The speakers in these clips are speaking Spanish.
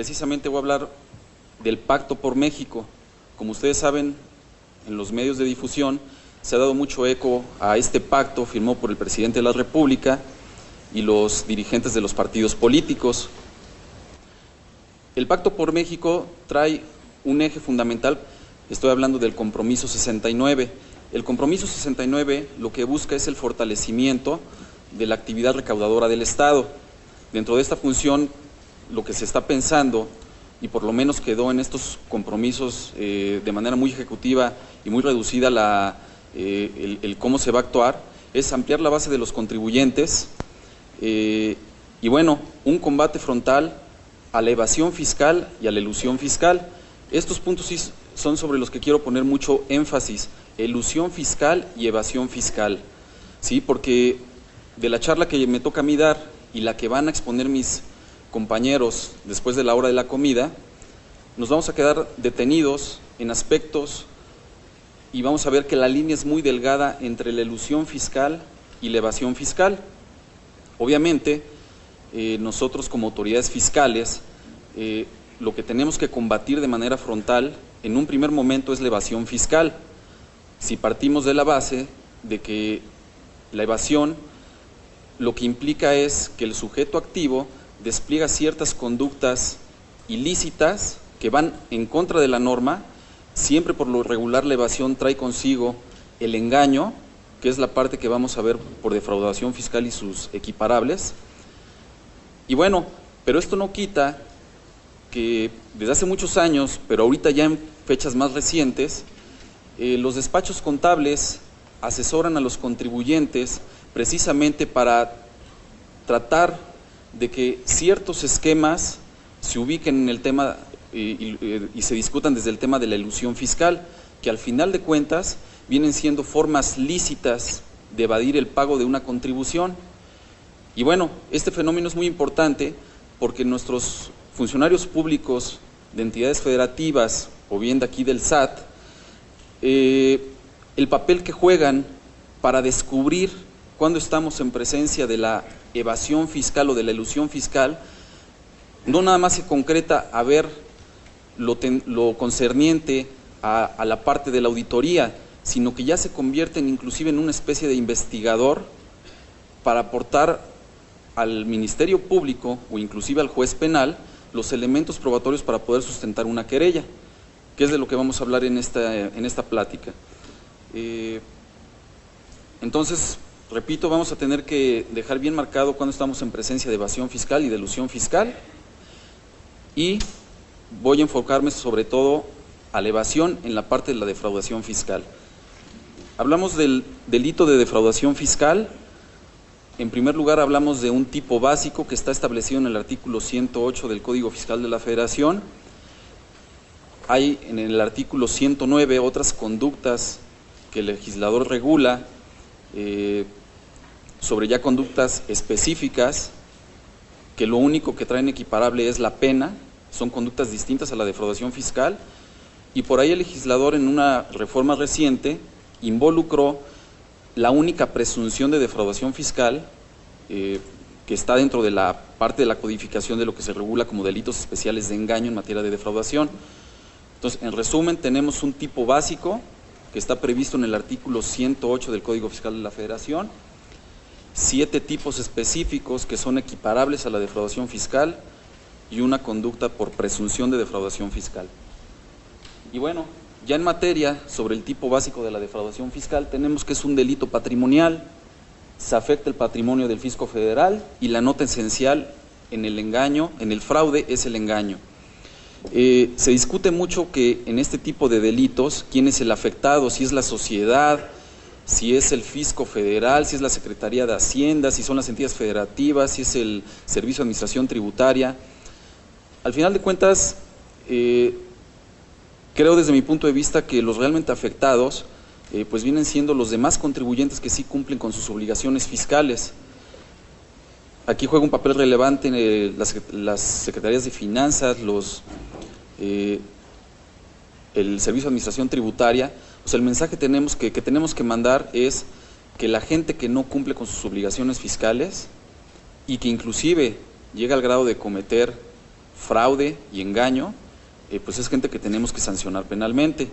precisamente voy a hablar del Pacto por México. Como ustedes saben, en los medios de difusión se ha dado mucho eco a este pacto firmado por el presidente de la República y los dirigentes de los partidos políticos. El Pacto por México trae un eje fundamental, estoy hablando del Compromiso 69. El Compromiso 69 lo que busca es el fortalecimiento de la actividad recaudadora del Estado. Dentro de esta función, lo que se está pensando, y por lo menos quedó en estos compromisos de manera muy ejecutiva y muy reducida el cómo se va a actuar, es ampliar la base de los contribuyentes y bueno, un combate frontal a la evasión fiscal y a la elusión fiscal. Estos puntos sí son sobre los que quiero poner mucho énfasis: elusión fiscal y evasión fiscal, ¿sí? Porque de la charla que me toca a mí dar y la que van a exponer mis compañeros después de la hora de la comida, nos vamos a quedar detenidos en aspectos y vamos a ver que la línea es muy delgada entre la elusión fiscal y la evasión fiscal. Obviamente, nosotros como autoridades fiscales, lo que tenemos que combatir de manera frontal en un primer momento es la evasión fiscal. Si partimos de la base de que la evasión lo que implica es que el sujeto activo despliega ciertas conductas ilícitas que van en contra de la norma. Siempre por lo regular la evasión trae consigo el engaño, que es la parte que vamos a ver por defraudación fiscal y sus equiparables. Y bueno, pero esto no quita que desde hace muchos años, pero ahorita ya en fechas más recientes, los despachos contables asesoran a los contribuyentes precisamente para tratar de que ciertos esquemas se ubiquen en el tema y se discutan desde el tema de la elusión fiscal, que al final de cuentas vienen siendo formas lícitas de evadir el pago de una contribución. Y bueno, este fenómeno es muy importante porque nuestros funcionarios públicos de entidades federativas o bien de aquí del SAT, el papel que juegan para descubrir cuando estamos en presencia de la evasión fiscal o de la elusión fiscal, no nada más se concreta a ver lo concerniente a la parte de la auditoría, sino que ya se convierten inclusive en una especie de investigador para aportar al Ministerio Público o inclusive al juez penal los elementos probatorios para poder sustentar una querella, que es de lo que vamos a hablar en esta plática. Entonces, repito, vamos a tener que dejar bien marcado cuando estamos en presencia de evasión fiscal y de elusión fiscal, y voy a enfocarme sobre todo a la evasión en la parte de la defraudación fiscal. Hablamos del delito de defraudación fiscal. En primer lugar, hablamos de un tipo básico que está establecido en el artículo 108 del Código Fiscal de la Federación. Hay en el artículo 109 otras conductas que el legislador regula, sobre ya conductas específicas, que lo único que traen equiparable es la pena, son conductas distintas a la defraudación fiscal, y por ahí el legislador en una reforma reciente involucró la única presunción de defraudación fiscal que está dentro de la parte de la codificación de lo que se regula como delitos especiales de engaño en materia de defraudación. Entonces, en resumen, tenemos un tipo básico que está previsto en el artículo 108 del Código Fiscal de la Federación, 7 tipos específicos que son equiparables a la defraudación fiscal y una conducta por presunción de defraudación fiscal. Y bueno, ya en materia sobre el tipo básico de la defraudación fiscal, tenemos que es un delito patrimonial, se afecta el patrimonio del fisco federal y la nota esencial en el engaño, en el fraude, es el engaño. Se discute mucho que en este tipo de delitos, quién es el afectado, si es la sociedad, si es el fisco federal, si es la Secretaría de Hacienda, si son las entidades federativas, si es el Servicio de Administración Tributaria. Al final de cuentas, creo desde mi punto de vista que los realmente afectados pues vienen siendo los demás contribuyentes que sí cumplen con sus obligaciones fiscales. Aquí juega un papel relevante las Secretarías de Finanzas, el Servicio de Administración Tributaria. O sea, el mensaje que tenemos que mandar es que la gente que no cumple con sus obligaciones fiscales y que inclusive llega al grado de cometer fraude y engaño, pues es gente que tenemos que sancionar penalmente.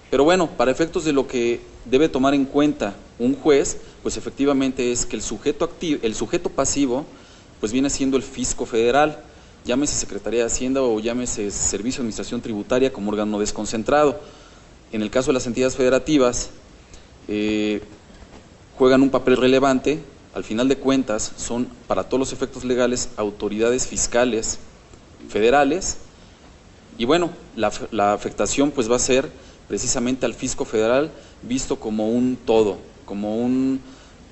Pero bueno, para efectos de lo que debe tomar en cuenta un juez, pues efectivamente es que el sujeto pasivo, pues viene siendo el fisco federal, llámese Secretaría de Hacienda o llámese Servicio de Administración Tributaria como órgano desconcentrado. En el caso de las entidades federativas, juegan un papel relevante. Al final de cuentas son, para todos los efectos legales, autoridades fiscales federales, y bueno, la afectación pues va a ser precisamente al fisco federal visto como un todo, como un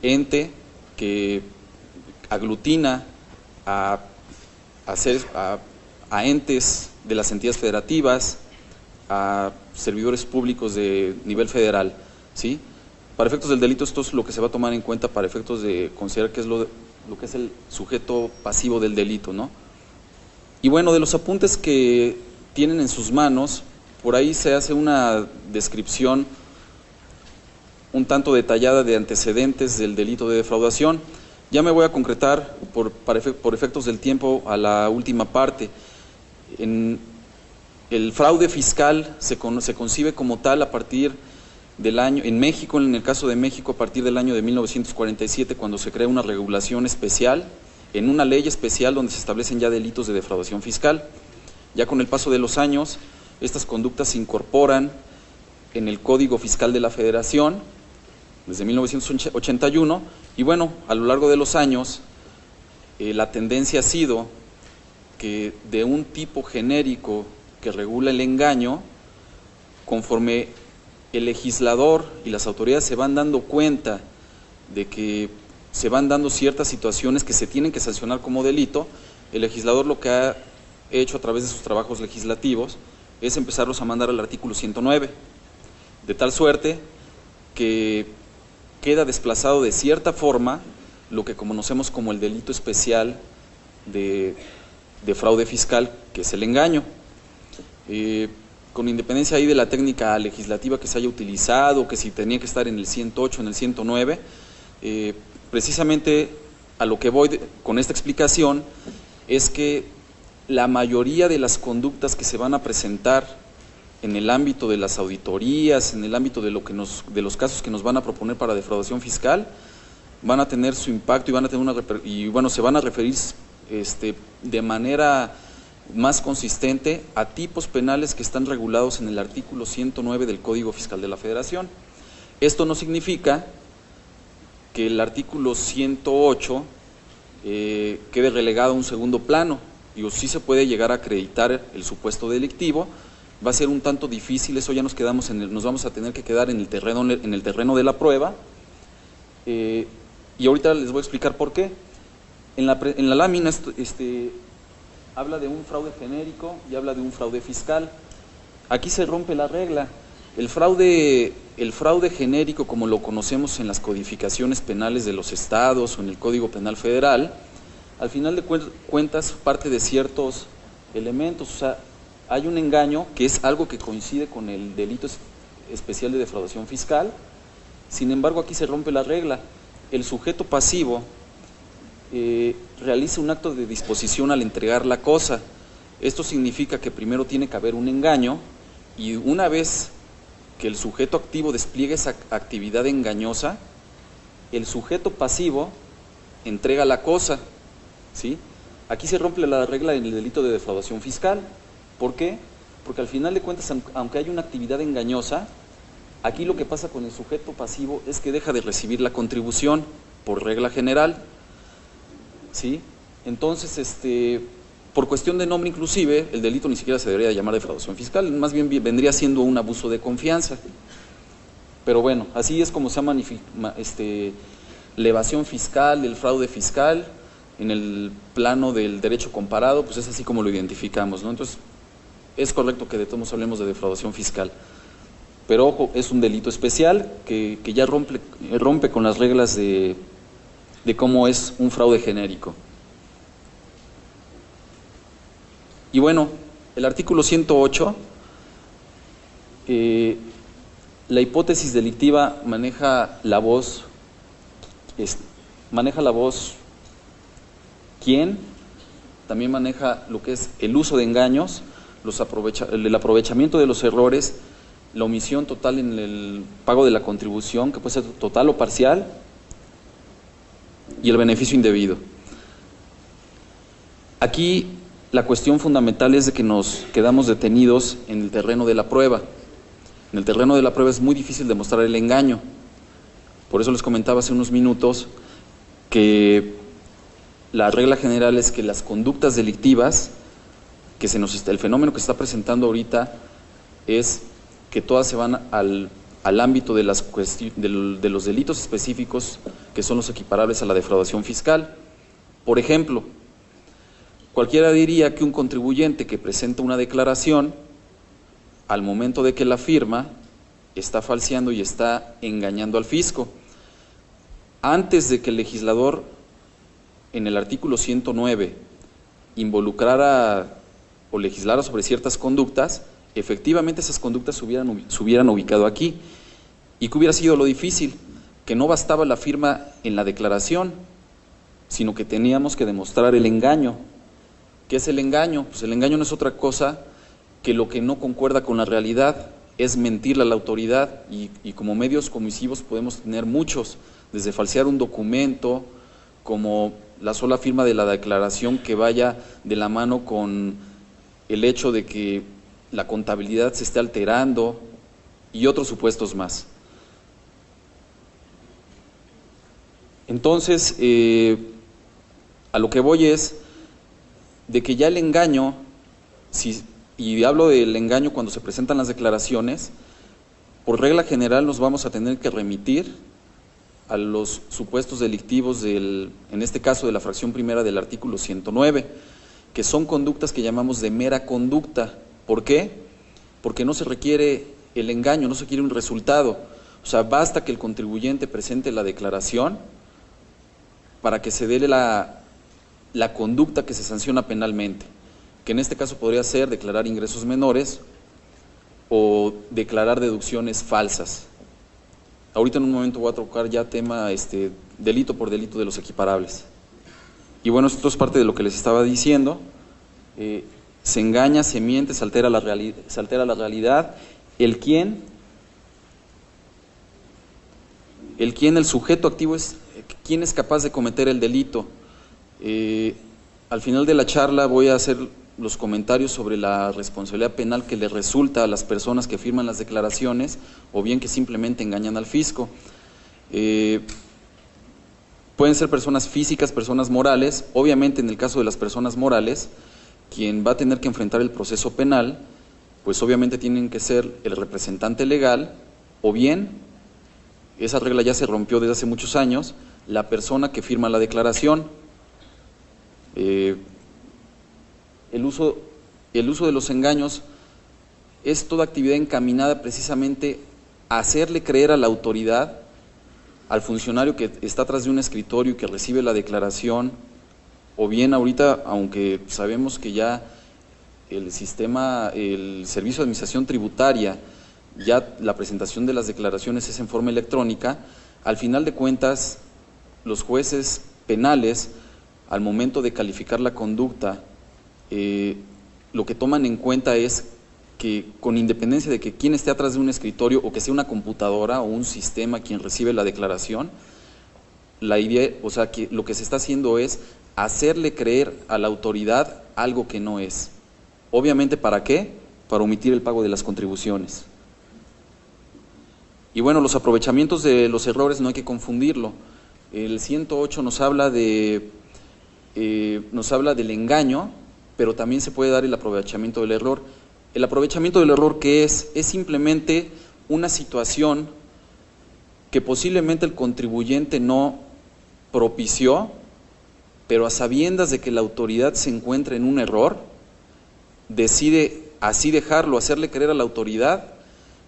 ente que aglutina a entes de las entidades federativas, a servidores públicos de nivel federal, ¿sí? Para efectos del delito esto es lo que se va a tomar en cuenta para efectos de considerar que es lo que es el sujeto pasivo del delito, ¿no? Y bueno, de los apuntes que tienen en sus manos, por ahí se hace una descripción un tanto detallada de antecedentes del delito de defraudación. Ya me voy a concretar por efectos del tiempo a la última parte. El fraude fiscal se concibe como tal a partir del año, en México, en el caso de México, a partir del año de 1947, cuando se crea una regulación especial, en una ley especial donde se establecen ya delitos de defraudación fiscal. Ya con el paso de los años, estas conductas se incorporan en el Código Fiscal de la Federación, desde 1981, y bueno, a lo largo de los años, la tendencia ha sido que de un tipo genérico que regula el engaño, conforme el legislador y las autoridades se van dando cuenta de que se van dando ciertas situaciones que se tienen que sancionar como delito, el legislador lo que ha hecho a través de sus trabajos legislativos es empezarlos a mandar al artículo 109, de tal suerte que queda desplazado de cierta forma lo que conocemos como el delito especial de fraude fiscal, que es el engaño. Con independencia ahí de la técnica legislativa que se haya utilizado, que si tenía que estar en el 108, en el 109, precisamente a lo que voy con esta explicación es que la mayoría de las conductas que se van a presentar en el ámbito de las auditorías, en el ámbito de los casos que nos van a proponer para defraudación fiscal, van a tener su impacto y van a tener se van a referir de manera más consistente a tipos penales que están regulados en el artículo 109 del Código Fiscal de la Federación. Esto no significa que el artículo 108 quede relegado a un segundo plano. Digo, sí se puede llegar a acreditar el supuesto delictivo, va a ser un tanto difícil, eso ya nos vamos a tener que quedar en el terreno de la prueba, y ahorita les voy a explicar por qué. En la lámina habla de un fraude genérico y habla de un fraude fiscal. Aquí se rompe la regla. El fraude genérico, como lo conocemos en las codificaciones penales de los estados o en el Código Penal Federal, al final de cuentas parte de ciertos elementos. O sea, hay un engaño que es algo que coincide con el delito especial de defraudación fiscal. Sin embargo, aquí se rompe la regla. El sujeto pasivo realiza un acto de disposición al entregar la cosa. Esto significa que primero tiene que haber un engaño, y una vez que el sujeto activo despliegue esa actividad engañosa, el sujeto pasivo entrega la cosa, ¿sí? Aquí se rompe la regla en el delito de defraudación fiscal. ¿Por qué? Porque al final de cuentas, aunque hay una actividad engañosa, aquí lo que pasa con el sujeto pasivo es que deja de recibir la contribución por regla general, ¿sí? Entonces, por cuestión de nombre inclusive, el delito ni siquiera se debería llamar defraudación fiscal, más bien vendría siendo un abuso de confianza. Pero bueno, así es como se llama la evasión fiscal, el fraude fiscal, en el plano del derecho comparado, pues es así como lo identificamos, ¿no? Entonces, es correcto que de todos hablemos de defraudación fiscal. Pero ojo, es un delito especial que ya rompe con las reglas de cómo es un fraude genérico. Y bueno, el artículo 108, la hipótesis delictiva maneja la voz ¿quién? también maneja lo que es el uso de engaños, el aprovechamiento de los errores, la omisión total en el pago de la contribución, que puede ser total o parcial, y el beneficio indebido. Aquí la cuestión fundamental es de que nos quedamos detenidos en el terreno de la prueba. En el terreno de la prueba es muy difícil demostrar el engaño. Por eso les comentaba hace unos minutos que la regla general es que las conductas delictivas, el fenómeno que se está presentando ahorita es que todas se van al ámbito de los delitos específicos que son los equiparables a la defraudación fiscal. Por ejemplo, cualquiera diría que un contribuyente que presenta una declaración, al momento de que la firma, está falseando y está engañando al fisco. Antes de que el legislador, en el artículo 109, involucrara o legislara sobre ciertas conductas, efectivamente esas conductas se hubieran ubicado aquí. ¿Y qué hubiera sido lo difícil? Que no bastaba la firma en la declaración, sino que teníamos que demostrar el engaño. ¿Qué es el engaño? Pues el engaño no es otra cosa que lo que no concuerda con la realidad, es mentirle a la autoridad, y como medios comisivos podemos tener muchos, desde falsear un documento, como la sola firma de la declaración que vaya de la mano con el hecho de que la contabilidad se esté alterando, y otros supuestos más. Entonces, a lo que voy es de que ya el engaño, y hablo del engaño cuando se presentan las declaraciones, por regla general nos vamos a tener que remitir a los supuestos delictivos en este caso de la fracción primera del artículo 109, que son conductas que llamamos de mera conducta. ¿Por qué? Porque no se requiere el engaño, no se quiere un resultado. O sea, basta que el contribuyente presente la declaración para que se dé la conducta que se sanciona penalmente, que en este caso podría ser declarar ingresos menores o declarar deducciones falsas. Ahorita en un momento voy a tocar ya tema delito por delito de los equiparables. Y bueno, esto es parte de lo que les estaba diciendo. Se engaña, se miente, se altera la realidad. El sujeto activo es quién es capaz de cometer el delito. Al final de la charla voy a hacer los comentarios sobre la responsabilidad penal que le resulta a las personas que firman las declaraciones o bien que simplemente engañan al fisco. Pueden ser personas físicas, personas morales. Obviamente en el caso de las personas morales, quien va a tener que enfrentar el proceso penal, pues obviamente tienen que ser el representante legal o bien, esa regla ya se rompió desde hace muchos años, la persona que firma la declaración. El uso de los engaños es toda actividad encaminada precisamente a hacerle creer a la autoridad, al funcionario que está atrás de un escritorio y que recibe la declaración, o bien ahorita, aunque sabemos que ya el Servicio de Administración Tributaria, ya la presentación de las declaraciones es en forma electrónica, al final de cuentas, los jueces penales, al momento de calificar la conducta, lo que toman en cuenta es que, con independencia de que quien esté atrás de un escritorio o que sea una computadora o un sistema quien recibe la declaración, la idea, o sea, que lo que se está haciendo es hacerle creer a la autoridad algo que no es. Obviamente, ¿para qué? Para omitir el pago de las contribuciones. Y bueno, los aprovechamientos de los errores no hay que confundirlo. El 108 nos habla del engaño, pero también se puede dar el aprovechamiento del error. El aprovechamiento del error, ¿qué es? Es simplemente una situación que posiblemente el contribuyente no propició, pero a sabiendas de que la autoridad se encuentra en un error, decide así dejarlo, hacerle creer a la autoridad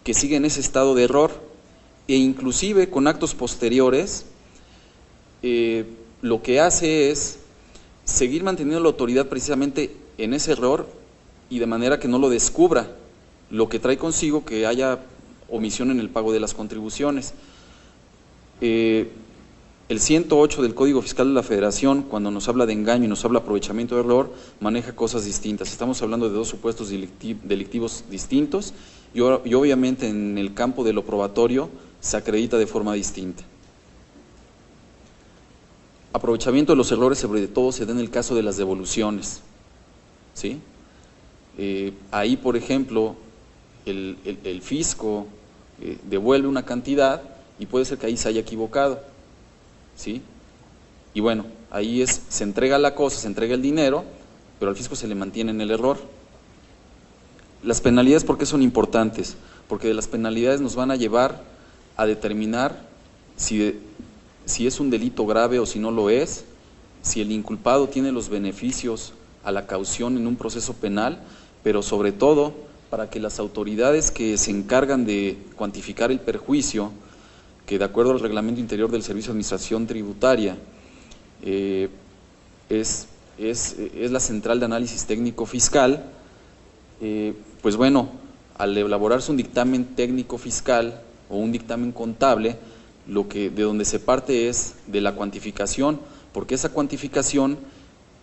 que sigue en ese estado de error, e inclusive con actos posteriores, lo que hace es seguir manteniendo la autoridad precisamente en ese error y de manera que no lo descubra, lo que trae consigo que haya omisión en el pago de las contribuciones. El 108 del Código Fiscal de la Federación, cuando nos habla de engaño y nos habla de aprovechamiento de error, maneja cosas distintas. Estamos hablando de dos supuestos delictivos distintos y obviamente en el campo de lo probatorio se acredita de forma distinta. Aprovechamiento de los errores sobre todo se da en el caso de las devoluciones, ¿sí? Ahí, por ejemplo, el fisco devuelve una cantidad y puede ser que ahí se haya equivocado, ¿sí? Y bueno, ahí se entrega la cosa, se entrega el dinero, pero al fisco se le mantiene en el error. Las penalidades, ¿por qué son importantes? Porque de las penalidades nos van a llevar a determinar si es un delito grave o si no lo es, si el inculpado tiene los beneficios a la caución en un proceso penal, pero sobre todo para que las autoridades que se encargan de cuantificar el perjuicio, que de acuerdo al reglamento interior del Servicio de Administración Tributaria es la central de análisis técnico fiscal, pues bueno, al elaborarse un dictamen técnico fiscal o un dictamen contable, de donde se parte es de la cuantificación, porque esa cuantificación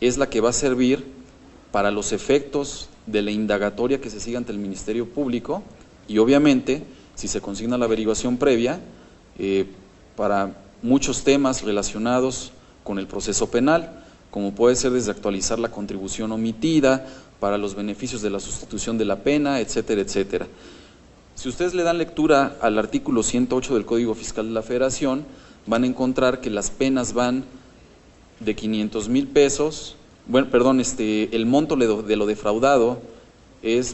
es la que va a servir para los efectos de la indagatoria que se siga ante el Ministerio Público y obviamente, si se consigna la averiguación previa, para muchos temas relacionados con el proceso penal, como puede ser desde actualizar la contribución omitida, para los beneficios de la sustitución de la pena, etcétera, etcétera. Si ustedes le dan lectura al artículo 108 del Código Fiscal de la Federación, van a encontrar que las penas van de 500,000 pesos, bueno, perdón, el monto de lo defraudado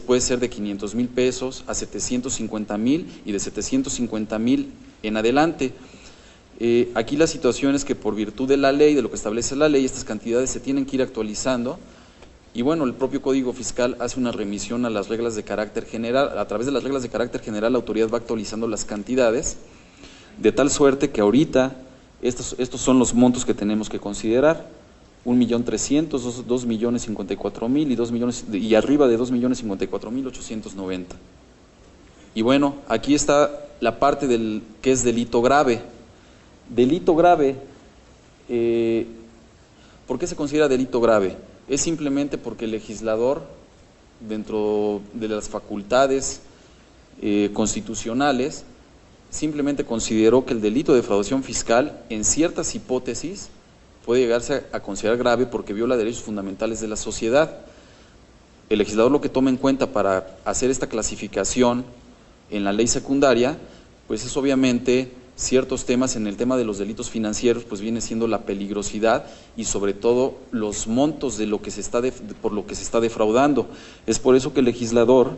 puede ser de 500,000 pesos a 750,000 y de 750,000 en adelante. Aquí la situación es que por virtud de la ley, de lo que establece la ley, estas cantidades se tienen que ir actualizando y bueno, el propio Código Fiscal hace una remisión a las reglas de carácter general. A través de las reglas de carácter general la autoridad va actualizando las cantidades de tal suerte que ahorita estos son los montos que tenemos que considerar: 1.300.000, 2.054.000 y arriba de 2.054.890. Y bueno, aquí está la parte del que es delito grave. Delito grave, ¿por qué se considera delito grave? Es simplemente porque el legislador, dentro de las facultades constitucionales, simplemente consideró que el delito de defraudación fiscal, en ciertas hipótesis, puede llegarse a considerar grave porque viola derechos fundamentales de la sociedad. El legislador lo que toma en cuenta para hacer esta clasificación en la ley secundaria, pues es obviamente ciertos temas. En el tema de los delitos financieros, pues viene siendo la peligrosidad y sobre todo los montos de lo que por lo que se está defraudando. Es por eso que el legislador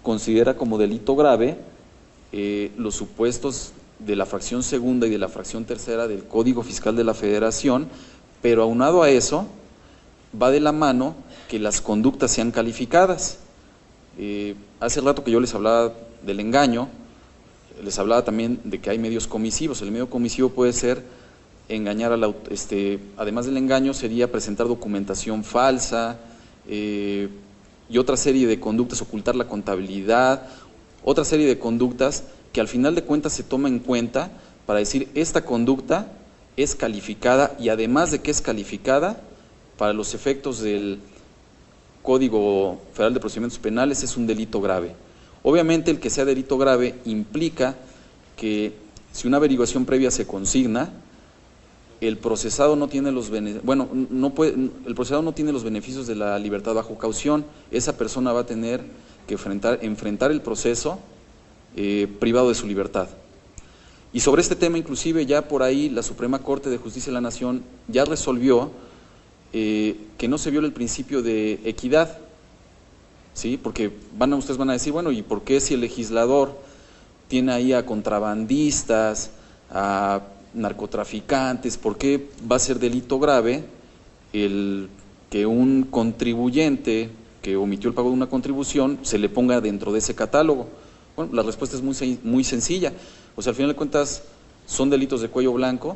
considera como delito grave los supuestos de la fracción segunda y de la fracción tercera del Código Fiscal de la Federación, pero aunado a eso, va de la mano que las conductas sean calificadas. Hace rato que yo les hablaba del engaño, les hablaba también de que hay medios comisivos. El medio comisivo puede ser engañar además del engaño, sería presentar documentación falsa y otra serie de conductas, ocultar la contabilidad, otra serie de conductas que al final de cuentas se toma en cuenta para decir esta conducta es calificada y además de que es calificada, para los efectos del Código Federal de Procedimientos Penales es un delito grave. Obviamente el que sea delito grave implica que si una averiguación previa se consigna, el procesado no tiene los el procesado no tiene los beneficios de la libertad bajo caución. Esa persona va a tener que enfrentar el proceso privado de su libertad. Y sobre este tema, inclusive, ya por ahí la Suprema Corte de Justicia de la Nación ya resolvió que no se viola el principio de equidad, ¿sí? Porque ustedes van a decir, bueno, ¿y por qué si el legislador tiene ahí a contrabandistas, a narcotraficantes, por qué va a ser delito grave el que un contribuyente que omitió el pago de una contribución se le ponga dentro de ese catálogo? Bueno, la respuesta es muy sencilla. O sea, al final de cuentas son delitos de cuello blanco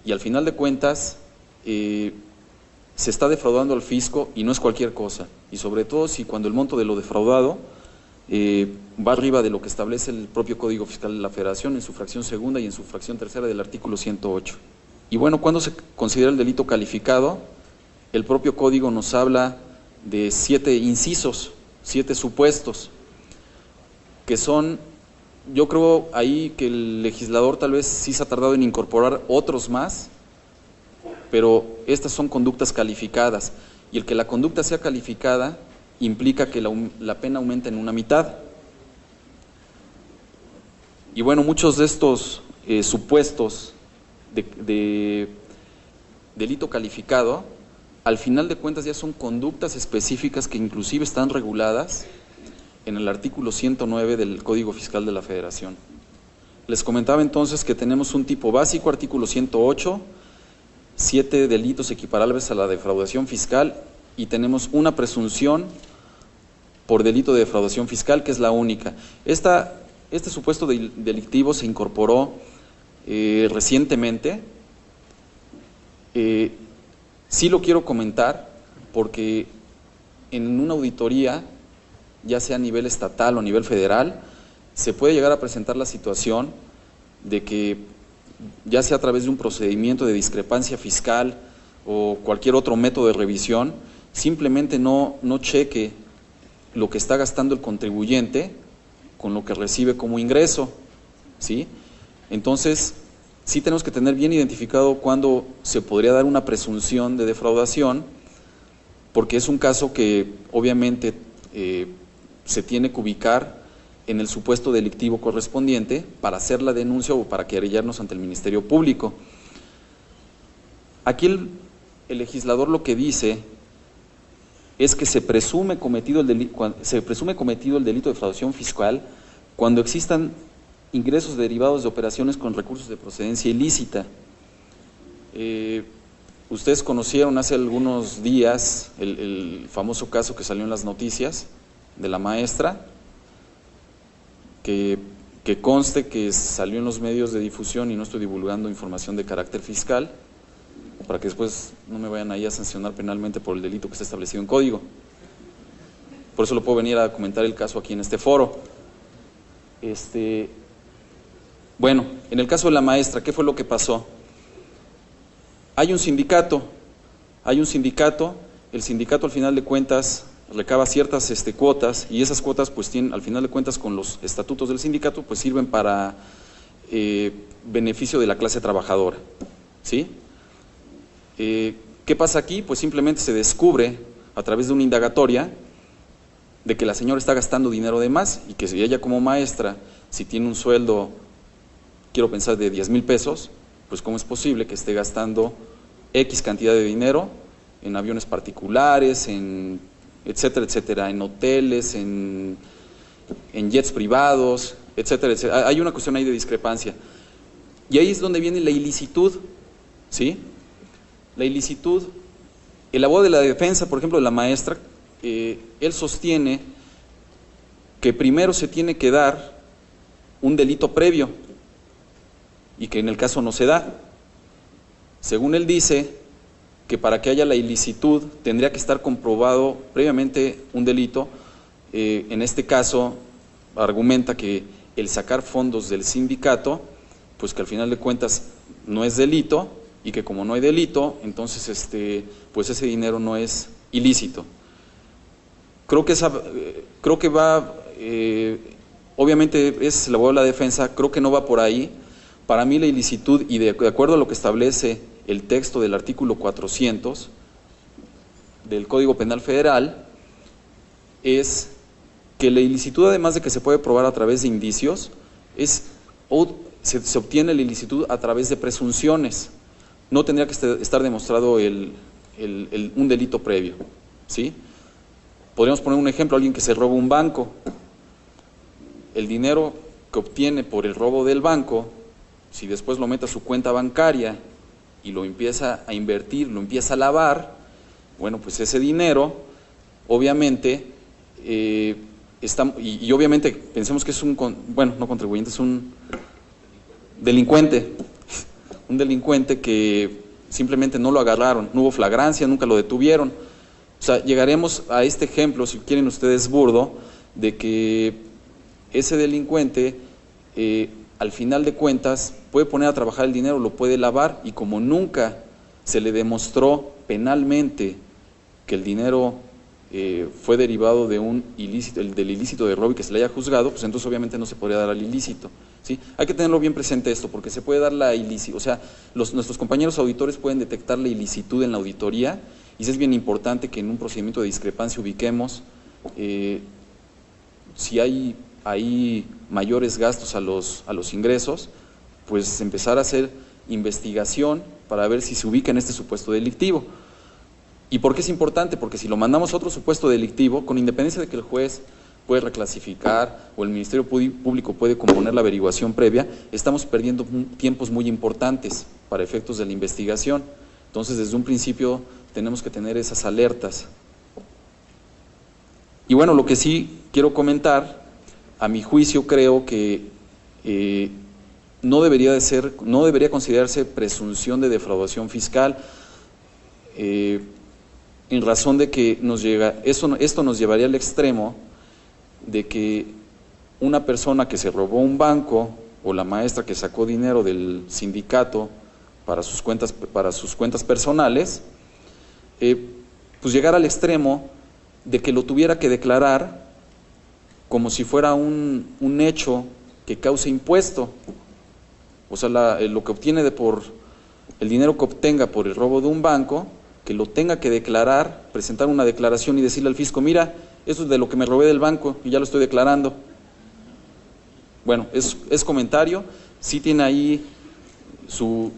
y al final de cuentas se está defraudando al fisco y no es cualquier cosa. Y sobre todo si cuando el monto de lo defraudado va arriba de lo que establece el propio Código Fiscal de la Federación en su fracción segunda y en su fracción tercera del artículo 108. Y bueno, ¿cuándo se considera el delito calificado? El propio código nos habla de 7 incisos, 7 supuestos, que son, yo creo ahí que el legislador tal vez sí se ha tardado en incorporar otros más, pero estas son conductas calificadas, y el que la conducta sea calificada implica que la pena aumenta en una mitad. Y bueno, muchos de estos supuestos de delito calificado, al final de cuentas ya son conductas específicas que inclusive están reguladas en el artículo 109 del Código Fiscal de la Federación. Les comentaba entonces que tenemos un tipo básico, artículo 108, 7 delitos equiparables a la defraudación fiscal, y tenemos una presunción por delito de defraudación fiscal, que es la única. Este supuesto delictivo se incorporó recientemente. Sí lo quiero comentar porque en una auditoría, ya sea a nivel estatal o a nivel federal, se puede llegar a presentar la situación de que, ya sea a través de un procedimiento de discrepancia fiscal o cualquier otro método de revisión, simplemente no cheque lo que está gastando el contribuyente con lo que recibe como ingreso, ¿sí? Entonces, sí tenemos que tener bien identificado cuándo se podría dar una presunción de defraudación, porque es un caso que obviamente se tiene que ubicar en el supuesto delictivo correspondiente para hacer la denuncia o para querellarnos ante el Ministerio Público. Aquí el legislador lo que dice es que se presume cometido el delito de defraudación fiscal cuando existan ingresos derivados de operaciones con recursos de procedencia ilícita. Ustedes conocieron hace algunos días el famoso caso que salió en las noticias de la maestra, que conste que salió en los medios de difusión y no estoy divulgando información de carácter fiscal, para que después no me vayan ahí a sancionar penalmente por el delito que está establecido en código. Por eso lo puedo venir a comentar el caso aquí en este foro. Bueno, en el caso de la maestra, ¿qué fue lo que pasó? Hay un sindicato, el sindicato al final de cuentas recaba ciertas cuotas, y esas cuotas pues tienen, al final de cuentas, con los estatutos del sindicato, pues sirven para beneficio de la clase trabajadora, ¿sí? ¿Qué pasa aquí? Pues simplemente se descubre a través de una indagatoria de que la señora está gastando dinero de más, y que si ella como maestra, si tiene un sueldo, quiero pensar, de 10,000 pesos, pues cómo es posible que esté gastando X cantidad de dinero en aviones particulares, en etcétera, etcétera, en hoteles, en jets privados, etcétera, etcétera. Hay una cuestión ahí de discrepancia. Y ahí es donde viene la ilicitud, ¿sí? La ilicitud, el abogado de la defensa, por ejemplo, de la maestra, él sostiene que primero se tiene que dar un delito previo, y que en el caso no se da. Según él dice que para que haya la ilicitud tendría que estar comprobado previamente un delito. En este caso argumenta que el sacar fondos del sindicato, pues que al final de cuentas no es delito, y que como no hay delito, entonces pues ese dinero no es ilícito. Creo que va, obviamente es el abogado de la defensa, creo que no va por ahí. Para mí la ilicitud, y de acuerdo a lo que establece el texto del artículo 400 del Código Penal Federal, es que la ilicitud, además de que se puede probar a través de indicios, se obtiene la ilicitud a través de presunciones. No tendría que estar demostrado un delito previo, ¿sí? Podríamos poner un ejemplo: alguien que se roba un banco, el dinero que obtiene por el robo del banco, si después lo mete a su cuenta bancaria y lo empieza a invertir, lo empieza a lavar, bueno, pues ese dinero, obviamente, y obviamente pensemos que es no contribuyente, es un delincuente, que simplemente no lo agarraron, no hubo flagrancia, nunca lo detuvieron. O sea, llegaremos a este ejemplo, si quieren ustedes burdo, de que ese delincuente, al final de cuentas puede poner a trabajar el dinero, lo puede lavar, y como nunca se le demostró penalmente que el dinero fue derivado de un ilícito, del ilícito de robo y que se le haya juzgado, pues entonces obviamente no se podría dar al ilícito, ¿sí? Hay que tenerlo bien presente esto, porque se puede dar la ilícito, o sea, nuestros compañeros auditores pueden detectar la ilicitud en la auditoría, y es bien importante que en un procedimiento de discrepancia ubiquemos si hay mayores gastos a los ingresos, pues empezar a hacer investigación para ver si se ubica en este supuesto delictivo. ¿Y por qué es importante? Porque si lo mandamos a otro supuesto delictivo, con independencia de que el juez puede reclasificar o el Ministerio Público puede componer la averiguación previa, estamos perdiendo tiempos muy importantes para efectos de la investigación. Entonces, desde un principio tenemos que tener esas alertas. Y bueno, lo que sí quiero comentar, a mi juicio creo que no debería considerarse presunción de defraudación fiscal, en razón de que esto nos llevaría al extremo de que una persona que se robó un banco o la maestra que sacó dinero del sindicato para sus cuentas personales, pues llegara al extremo de que lo tuviera que declarar como si fuera un hecho que cause impuesto. O sea, lo que obtiene el dinero que obtenga por el robo de un banco, que lo tenga que declarar, presentar una declaración y decirle al fisco, mira, eso es de lo que me robé del banco y ya lo estoy declarando. Bueno, es comentario, sí tiene ahí su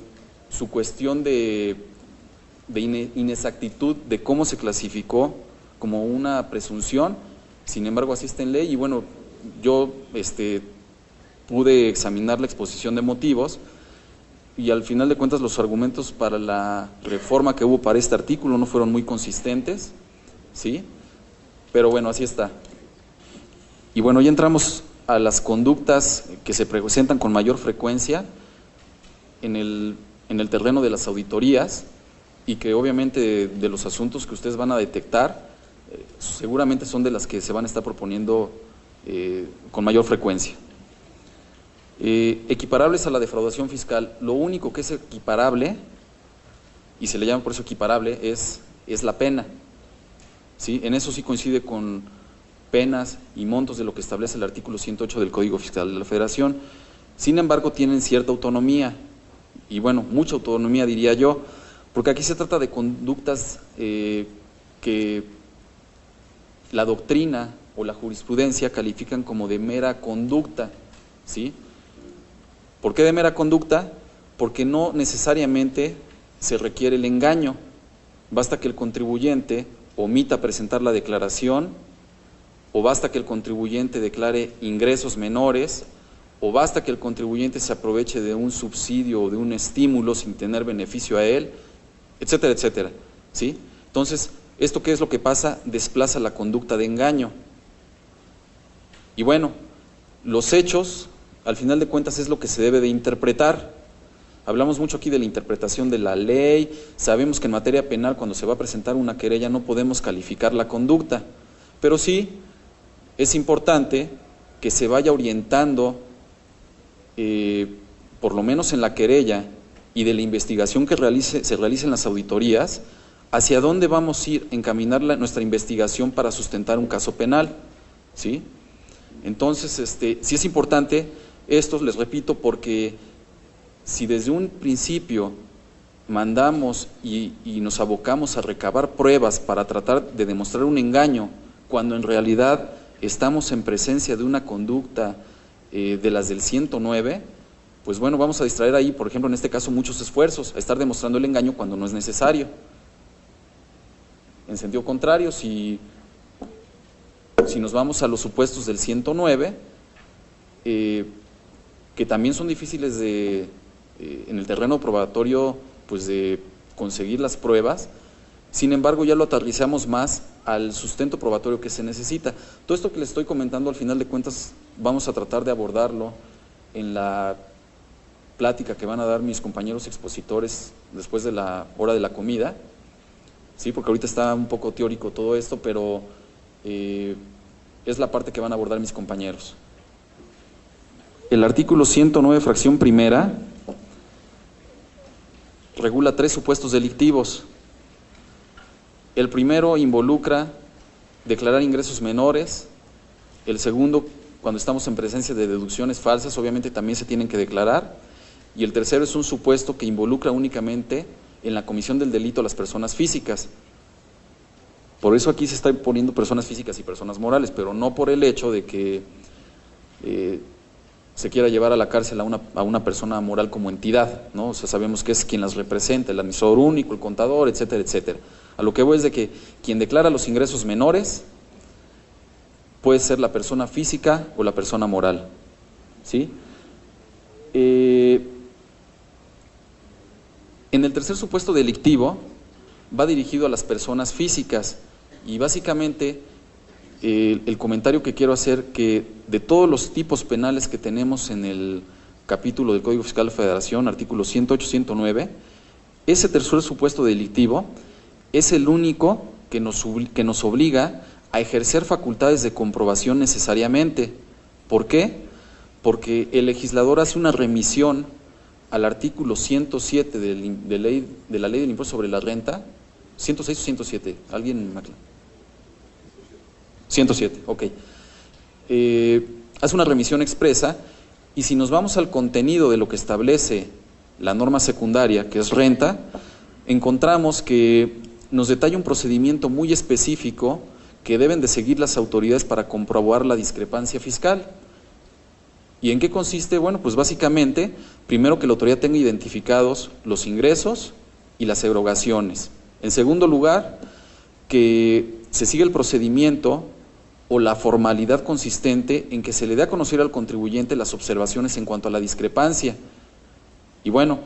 cuestión de inexactitud de cómo se clasificó como una presunción, sin embargo así está en ley, y bueno, yo pude examinar la exposición de motivos, y al final de cuentas los argumentos para la reforma que hubo para este artículo no fueron muy consistentes, ¿sí? Pero bueno, así está. Y bueno, ya entramos a las conductas que se presentan con mayor frecuencia en el terreno de las auditorías, y que obviamente de los asuntos que ustedes van a detectar, seguramente son de las que se van a estar proponiendo con mayor frecuencia. Equiparables a la defraudación fiscal, lo único que es equiparable, y se le llama por eso equiparable, es la pena, ¿sí? En eso sí coincide con penas y montos de lo que establece el artículo 108 del Código Fiscal de la Federación. Sin embargo, tienen cierta autonomía, y bueno, mucha autonomía diría yo, porque aquí se trata de conductas que la doctrina o la jurisprudencia califican como de mera conducta, ¿sí? ¿Por qué de mera conducta? Porque no necesariamente se requiere el engaño, basta que el contribuyente omita presentar la declaración, o basta que el contribuyente declare ingresos menores, o basta que el contribuyente se aproveche de un subsidio o de un estímulo sin tener beneficio a él, etcétera, etcétera, ¿sí? Entonces, ¿esto qué es lo que pasa? Desplaza la conducta de engaño. Y bueno, los hechos, al final de cuentas, es lo que se debe de interpretar. Hablamos mucho aquí de la interpretación de la ley, sabemos que en materia penal cuando se va a presentar una querella no podemos calificar la conducta, pero sí es importante que se vaya orientando, por lo menos en la querella y de la investigación que se realice en las auditorías, hacia dónde vamos a ir, encaminar nuestra investigación para sustentar un caso penal, ¿sí? Entonces, sí es importante esto, les repito, porque si desde un principio mandamos y nos abocamos a recabar pruebas para tratar de demostrar un engaño, cuando en realidad estamos en presencia de una conducta de las del 109, pues bueno, vamos a distraer ahí, por ejemplo, en este caso, muchos esfuerzos a estar demostrando el engaño cuando no es necesario. En sentido contrario, si nos vamos a los supuestos del 109, que también son difíciles en el terreno probatorio, pues de conseguir las pruebas, sin embargo ya lo aterrizamos más al sustento probatorio que se necesita. Todo esto que les estoy comentando, al final de cuentas, vamos a tratar de abordarlo en la plática que van a dar mis compañeros expositores después de la hora de la comida, sí, porque ahorita está un poco teórico todo esto, pero es la parte que van a abordar mis compañeros. El artículo 109, fracción primera, regula 3 supuestos delictivos. El primero involucra declarar ingresos menores. El segundo, cuando estamos en presencia de deducciones falsas, obviamente también se tienen que declarar. Y el tercero es un supuesto que involucra únicamente en la comisión del delito a las personas físicas. Por eso aquí se está poniendo personas físicas y personas morales, pero no por el hecho de que se quiera llevar a la cárcel a una persona moral como entidad, ¿no? O sea, sabemos que es quien las representa, el administrador único, el contador, etcétera, etcétera. A lo que voy es de que quien declara los ingresos menores puede ser la persona física o la persona moral, ¿sí? En el tercer supuesto delictivo va dirigido a las personas físicas y básicamente el comentario que quiero hacer que de todos los tipos penales que tenemos en el capítulo del Código Fiscal de la Federación, artículos 108, 109, ese tercer supuesto delictivo es el único que nos obliga a ejercer facultades de comprobación necesariamente. ¿Por qué? Porque el legislador hace una remisión al artículo 107 de la Ley del Impuesto sobre la Renta, 106 o 107, ¿alguien me aclara? 107, ok. Hace una remisión expresa y si nos vamos al contenido de lo que establece la norma secundaria, que es renta, encontramos que nos detalla un procedimiento muy específico que deben de seguir las autoridades para comprobar la discrepancia fiscal. ¿Y en qué consiste? Bueno, pues básicamente, primero que la autoridad tenga identificados los ingresos y las erogaciones. En segundo lugar, que se siga el procedimiento o la formalidad consistente en que se le dé a conocer al contribuyente las observaciones en cuanto a la discrepancia. Y bueno,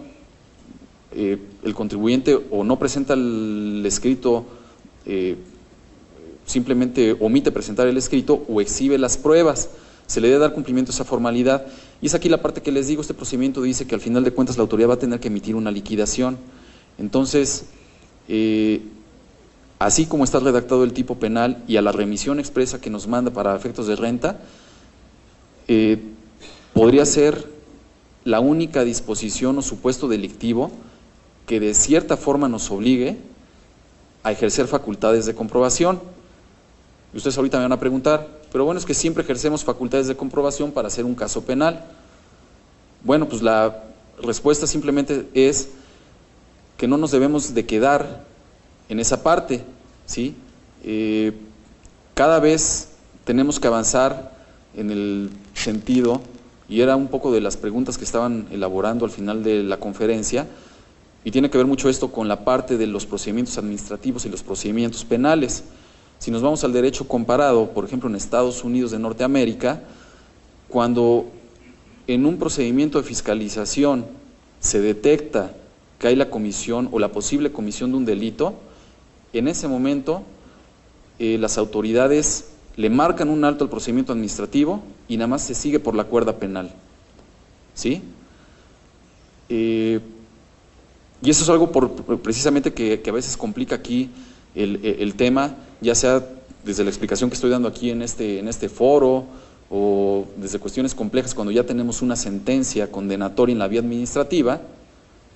el contribuyente o no presenta el escrito, simplemente omite presentar el escrito o exhibe las pruebas. Se le debe dar cumplimiento a esa formalidad. Y es aquí la parte que les digo, este procedimiento dice que al final de cuentas la autoridad va a tener que emitir una liquidación. Entonces, así como está redactado el tipo penal y a la remisión expresa que nos manda para efectos de renta, podría ser la única disposición o supuesto delictivo que de cierta forma nos obligue a ejercer facultades de comprobación. Y ustedes ahorita me van a preguntar, pero bueno, es que siempre ejercemos facultades de comprobación para hacer un caso penal. Bueno, pues la respuesta simplemente es que no nos debemos de quedar en esa parte, ¿sí? Cada vez tenemos que avanzar en el sentido, y era un poco de las preguntas que estaban elaborando al final de la conferencia, y tiene que ver mucho esto con la parte de los procedimientos administrativos y los procedimientos penales. Si nos vamos al derecho comparado, por ejemplo en Estados Unidos de Norteamérica, cuando en un procedimiento de fiscalización se detecta que hay la comisión o la posible comisión de un delito, en ese momento las autoridades le marcan un alto al procedimiento administrativo y nada más se sigue por la cuerda penal, ¿sí? Y eso es algo precisamente que a veces complica aquí el tema, ya sea desde la explicación que estoy dando aquí en este foro o desde cuestiones complejas cuando ya tenemos una sentencia condenatoria en la vía administrativa,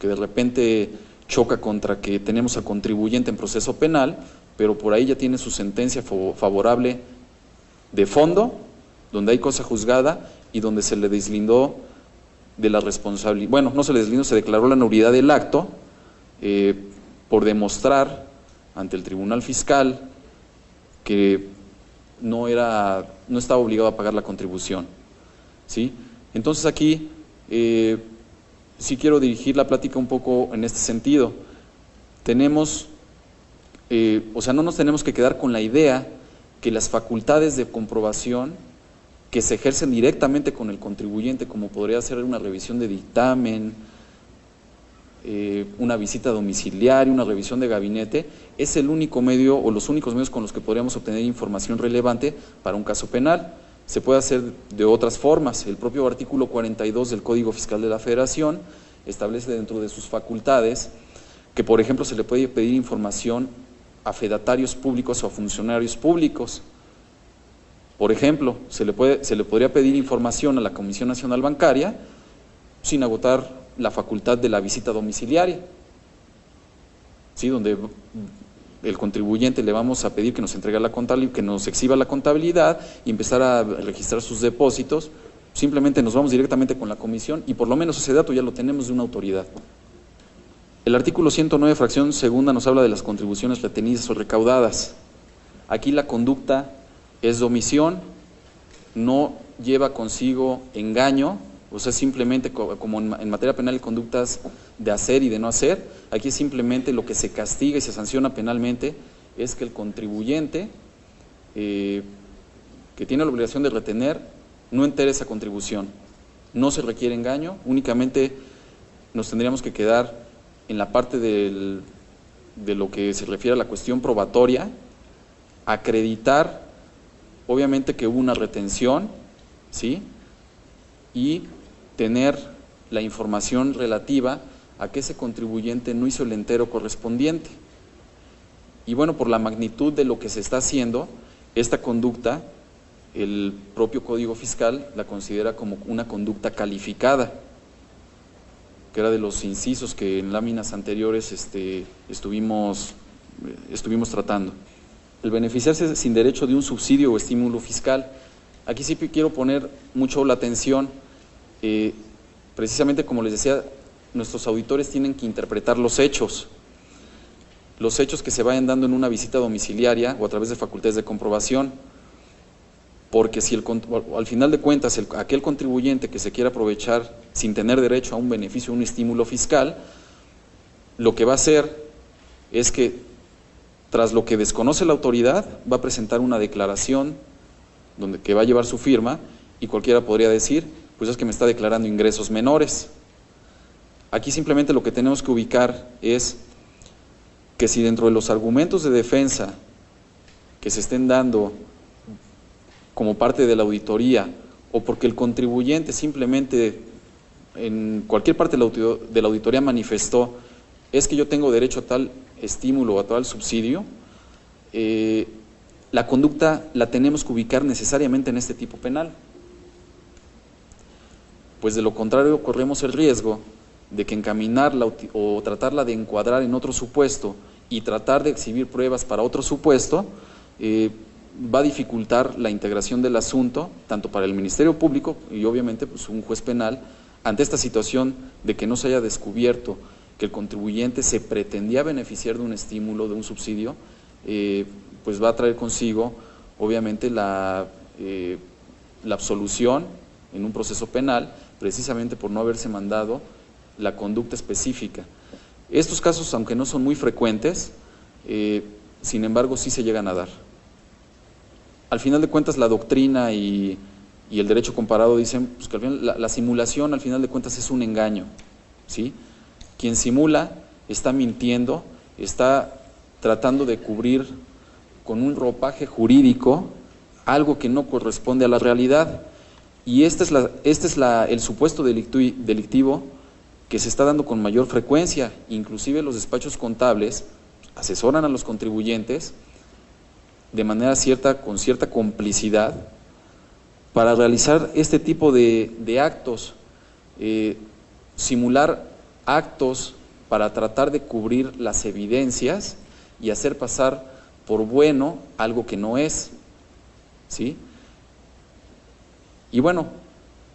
que de repente choca contra que tenemos al contribuyente en proceso penal, pero por ahí ya tiene su sentencia favorable de fondo, donde hay cosa juzgada y donde se le deslindó de la responsabilidad, bueno, no se le deslindó, se declaró la nulidad del acto por demostrar ante el tribunal fiscal que no estaba obligado a pagar la contribución, ¿sí? Entonces aquí sí quiero dirigir la plática un poco en este sentido. Tenemos, o sea, no nos tenemos que quedar con la idea que las facultades de comprobación que se ejercen directamente con el contribuyente, como podría ser una revisión de dictamen, una visita domiciliaria, una revisión de gabinete, es el único medio o los únicos medios con los que podríamos obtener información relevante para un caso penal. Se puede hacer de otras formas. El propio artículo 42 del Código Fiscal de la Federación establece dentro de sus facultades que, por ejemplo, se le puede pedir información a fedatarios públicos o a funcionarios públicos. Por ejemplo, se le podría pedir información a la Comisión Nacional Bancaria sin agotar la facultad de la visita domiciliaria, ¿sí? Donde el contribuyente le vamos a pedir que nos entregue la contabilidad, que nos exhiba la contabilidad y empezar a registrar sus depósitos. Simplemente nos vamos directamente con la comisión y por lo menos ese dato ya lo tenemos de una autoridad. El artículo 109, fracción segunda, nos habla de las contribuciones retenidas o recaudadas. Aquí la conducta es de omisión, no lleva consigo engaño, o sea, simplemente como en materia penal hay conductas de hacer y de no hacer, aquí simplemente lo que se castiga y se sanciona penalmente es que el contribuyente que tiene la obligación de retener no entere esa contribución. No se requiere engaño, únicamente nos tendríamos que quedar en la parte de lo que se refiere a la cuestión probatoria, acreditar obviamente que hubo una retención, ¿sí? Y tener la información relativa a que ese contribuyente no hizo el entero correspondiente. Y bueno, por la magnitud de lo que se está haciendo, esta conducta, el propio Código Fiscal la considera como una conducta calificada, que era de los incisos que en láminas anteriores estuvimos tratando. El beneficiarse sin derecho de un subsidio o estímulo fiscal. Aquí sí quiero poner mucho la atención, precisamente como les decía, nuestros auditores tienen que interpretar los hechos que se vayan dando en una visita domiciliaria o a través de facultades de comprobación, porque si al final de cuentas aquel contribuyente que se quiera aprovechar sin tener derecho a un beneficio o un estímulo fiscal, lo que va a hacer es que tras lo que desconoce la autoridad, va a presentar una declaración que va a llevar su firma y cualquiera podría decir, pues es que me está declarando ingresos menores. Aquí simplemente lo que tenemos que ubicar es que si dentro de los argumentos de defensa que se estén dando como parte de la auditoría o porque el contribuyente simplemente en cualquier parte de la auditoría manifestó, es que yo tengo derecho a tal estímulo o a tal subsidio, la conducta la tenemos que ubicar necesariamente en este tipo penal. Pues de lo contrario corremos el riesgo de que encaminarla o tratarla de encuadrar en otro supuesto y tratar de exhibir pruebas para otro supuesto, va a dificultar la integración del asunto, tanto para el Ministerio Público y obviamente pues, un juez penal, ante esta situación de que no se haya descubierto que el contribuyente se pretendía beneficiar de un estímulo, de un subsidio, pues va a traer consigo obviamente la absolución en un proceso penal, precisamente por no haberse mandado la conducta específica. Estos casos, aunque no son muy frecuentes, sin embargo sí se llegan a dar. Al final de cuentas la doctrina y el derecho comparado dicen pues, que al final, la simulación al final de cuentas es un engaño, ¿sí? Quien simula está mintiendo, está tratando de cubrir con un ropaje jurídico algo que no corresponde a la realidad. Y este es el supuesto delictivo que se está dando con mayor frecuencia. Inclusive los despachos contables asesoran a los contribuyentes de manera con cierta complicidad para realizar este tipo de actos, simular actos para tratar de cubrir las evidencias y hacer pasar por bueno algo que no es, ¿sí? Y bueno,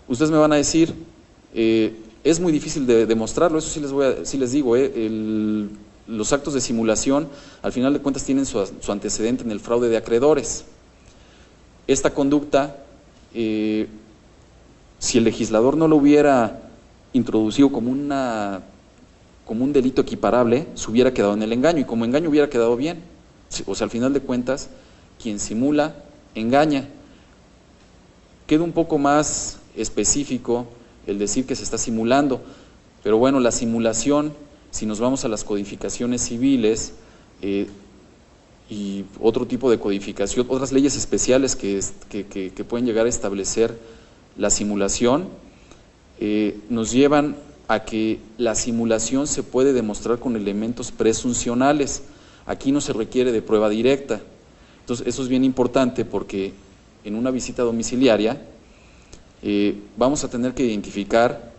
ustedes me van a decir, es muy difícil de demostrarlo, eso sí les digo, los actos de simulación al final de cuentas tienen su antecedente en el fraude de acreedores. Esta conducta, si el legislador no lo hubiera introducido como un delito equiparable, se hubiera quedado en el engaño, y como engaño hubiera quedado bien. O sea, al final de cuentas, quien simula, engaña. Queda un poco más específico el decir que se está simulando, pero bueno, la simulación, si nos vamos a las codificaciones civiles y otro tipo de codificación, otras leyes especiales que pueden llegar a establecer la simulación, nos llevan a que la simulación se puede demostrar con elementos presuncionales. Aquí no se requiere de prueba directa. Entonces, eso es bien importante porque en una visita domiciliaria, vamos a tener que identificar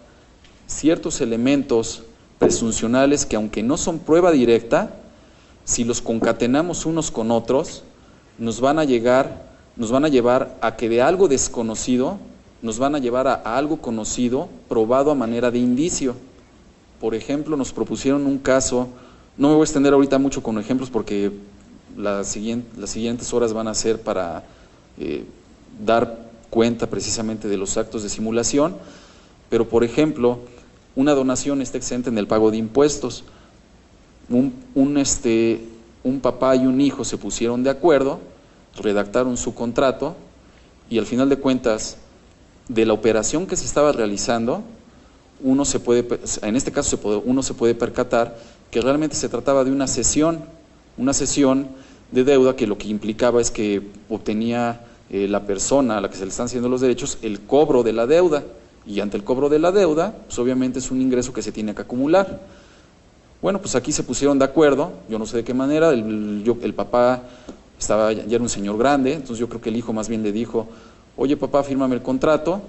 ciertos elementos presuncionales que, aunque no son prueba directa, si los concatenamos unos con otros, nos van a llevar a que de algo desconocido, nos van a llevar a algo conocido, probado a manera de indicio. Por ejemplo, nos propusieron un caso, no me voy a extender ahorita mucho con ejemplos porque las siguientes horas van a ser para dar cuenta precisamente de los actos de simulación, pero por ejemplo, una donación está exenta en el pago de impuestos. Un papá y un hijo se pusieron de acuerdo, redactaron su contrato y al final de cuentas, de la operación que se estaba realizando, uno se puede percatar que realmente se trataba de una cesión de deuda, que lo que implicaba es que obtenía la persona a la que se le están haciendo los derechos el cobro de la deuda, y ante el cobro de la deuda, pues obviamente es un ingreso que se tiene que acumular. Bueno, pues aquí se pusieron de acuerdo, yo no sé de qué manera, el papá ya era un señor grande, entonces yo creo que el hijo más bien le dijo: oye papá, fírmame el contrato,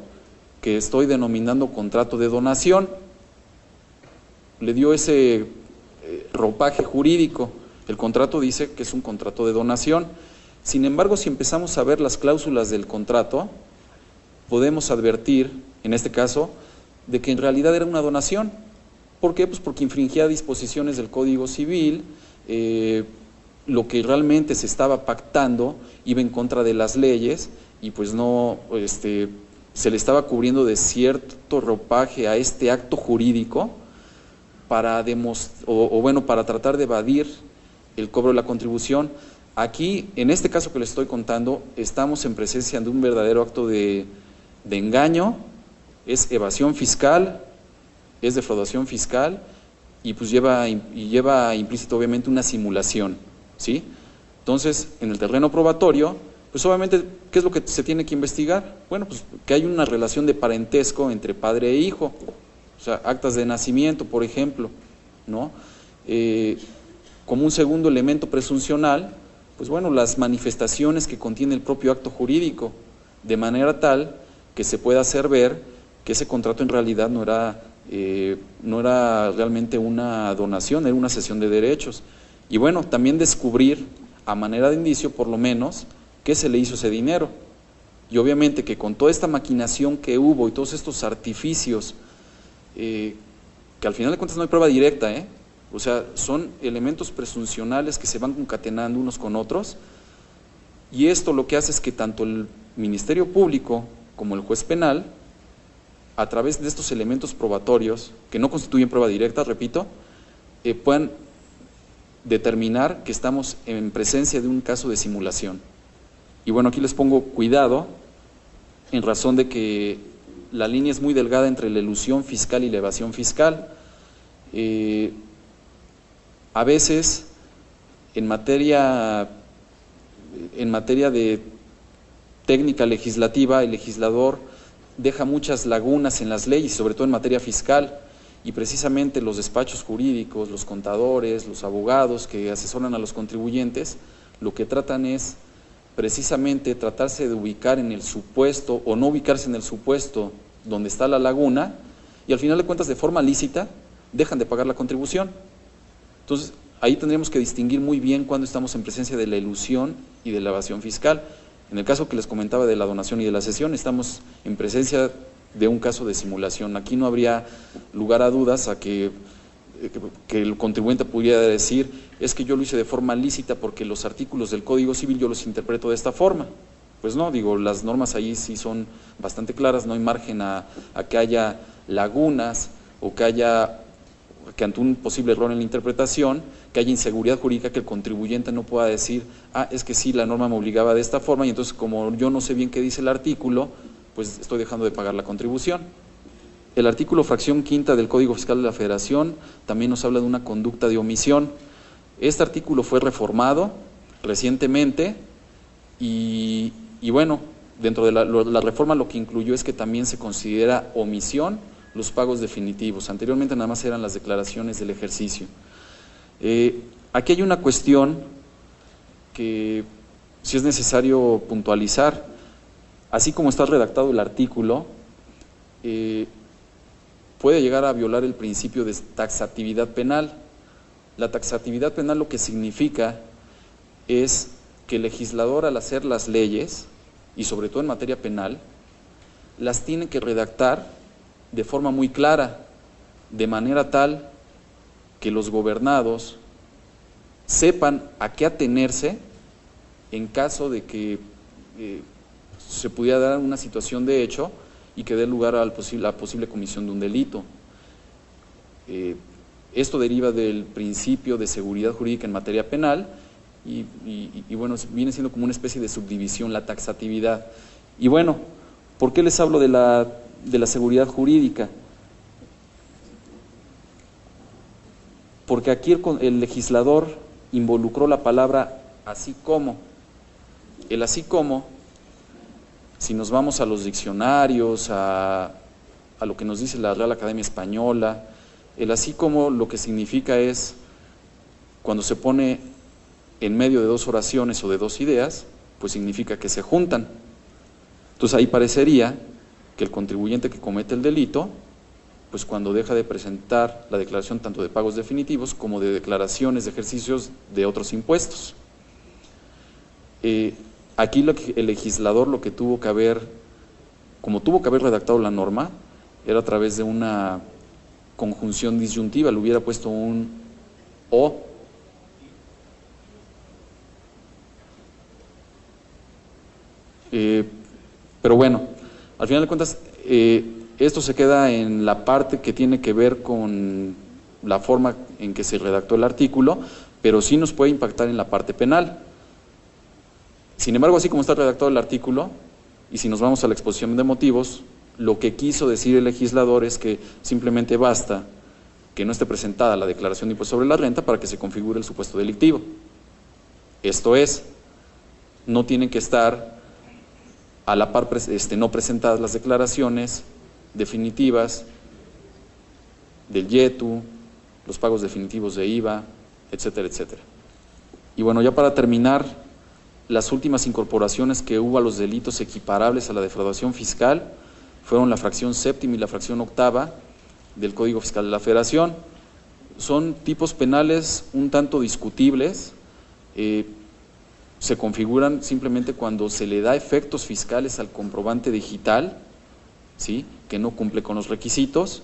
que estoy denominando contrato de donación. Le dio ese ropaje jurídico. El contrato dice que es un contrato de donación. Sin embargo, si empezamos a ver las cláusulas del contrato, podemos advertir, en este caso, de que en realidad era una donación. ¿Por qué? Pues porque infringía disposiciones del Código Civil, lo que realmente se estaba pactando iba en contra de las leyes y pues no, se le estaba cubriendo de cierto ropaje a este acto jurídico para para tratar de evadir el cobro de la contribución. Aquí, en este caso que les estoy contando, estamos en presencia de un verdadero acto de engaño, es evasión fiscal, es defraudación fiscal y pues lleva implícito obviamente una simulación, ¿sí? Entonces, en el terreno probatorio, pues obviamente, ¿qué es lo que se tiene que investigar? Bueno, pues que hay una relación de parentesco entre padre e hijo, o sea, actas de nacimiento, por ejemplo, ¿no? Como un segundo elemento presuncional, pues bueno, las manifestaciones que contiene el propio acto jurídico, de manera tal que se pueda hacer ver que ese contrato en realidad no era realmente una donación, era una cesión de derechos. Y bueno, también descubrir, a manera de indicio por lo menos, qué se le hizo ese dinero. Y obviamente que con toda esta maquinación que hubo y todos estos artificios, que al final de cuentas no hay prueba directa, o sea, son elementos presuncionales que se van concatenando unos con otros, y esto lo que hace es que tanto el Ministerio Público como el juez penal, a través de estos elementos probatorios, que no constituyen prueba directa, repito, puedan determinar que estamos en presencia de un caso de simulación. Y bueno, aquí les pongo cuidado, en razón de que la línea es muy delgada entre la elusión fiscal y la evasión fiscal. A veces, en materia de técnica legislativa, el legislador deja muchas lagunas en las leyes, sobre todo en materia fiscal, y precisamente los despachos jurídicos, los contadores, los abogados que asesoran a los contribuyentes, lo que tratan es precisamente tratarse de ubicar en el supuesto o no ubicarse en el supuesto donde está la laguna, y al final de cuentas, de forma lícita, dejan de pagar la contribución. Entonces, ahí tendríamos que distinguir muy bien cuando estamos en presencia de la elusión y de la evasión fiscal. En el caso que les comentaba de la donación y de la cesión, estamos en presencia de un caso de simulación. Aquí no habría lugar a dudas a que el contribuyente pudiera decir: es que yo lo hice de forma lícita porque los artículos del Código Civil yo los interpreto de esta forma. Pues no, digo, las normas ahí sí son bastante claras, no hay margen a que haya lagunas o que ante un posible error en la interpretación, que haya inseguridad jurídica, que el contribuyente no pueda decir: es que sí, la norma me obligaba de esta forma y entonces como yo no sé bien qué dice el artículo, pues estoy dejando de pagar la contribución. El artículo fracción quinta del Código Fiscal de la Federación también nos habla de una conducta de omisión. Este artículo fue reformado recientemente y bueno, dentro de la reforma lo que incluyó es que también se considera omisión los pagos definitivos. Anteriormente nada más eran las declaraciones del ejercicio. Aquí hay una cuestión que sí es necesario puntualizar. así como está redactado el artículo, puede llegar a violar el principio de taxatividad penal. La taxatividad penal lo que significa es que el legislador, al hacer las leyes, y sobre todo en materia penal, las tiene que redactar de forma muy clara, de manera tal que los gobernados sepan a qué atenerse en caso de que se pudiera dar una situación de hecho y que dé lugar a la posible comisión de un delito. Esto deriva del principio de seguridad jurídica en materia penal y bueno, viene siendo como una especie de subdivisión la taxatividad. Y bueno, ¿por qué les hablo de la seguridad jurídica? Porque aquí el legislador involucró la palabra así como. El así como, si nos vamos a los diccionarios, a lo que nos dice la Real Academia Española, el así como lo que significa es cuando se pone en medio de dos oraciones o de dos ideas, pues significa que se juntan. Entonces ahí parecería que el contribuyente que comete el delito, pues cuando deja de presentar la declaración tanto de pagos definitivos como de declaraciones de ejercicios de otros impuestos. Aquí el legislador lo que tuvo que haber, como tuvo que haber redactado la norma, era a través de una conjunción disyuntiva, le hubiera puesto un o. Pero bueno, al final de cuentas, esto se queda en la parte que tiene que ver con la forma en que se redactó el artículo, pero sí nos puede impactar en la parte penal. Sin embargo, así como está redactado el artículo, y si nos vamos a la exposición de motivos, lo que quiso decir el legislador es que simplemente basta que no esté presentada la declaración de impuesto sobre la renta para que se configure el supuesto delictivo. Esto es, no tienen que estar a la par no presentadas las declaraciones definitivas del YETU, los pagos definitivos de IVA, etcétera, etcétera. Y bueno, ya para terminar, las últimas incorporaciones que hubo a los delitos equiparables a la defraudación fiscal fueron la fracción séptima y la fracción octava del Código Fiscal de la Federación. Son tipos penales un tanto discutibles, se configuran simplemente cuando se le da efectos fiscales al comprobante digital, ¿sí?, que no cumple con los requisitos.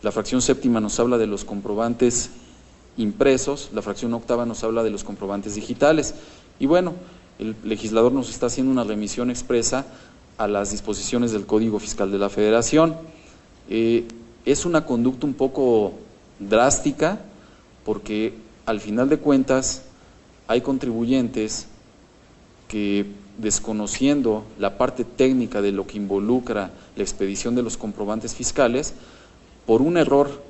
La fracción séptima nos habla de los comprobantes impresos, la fracción octava nos habla de los comprobantes digitales. Y bueno, el legislador nos está haciendo una remisión expresa a las disposiciones del Código Fiscal de la Federación. Es una conducta un poco drástica porque al final de cuentas hay contribuyentes que, desconociendo la parte técnica de lo que involucra la expedición de los comprobantes fiscales, por un error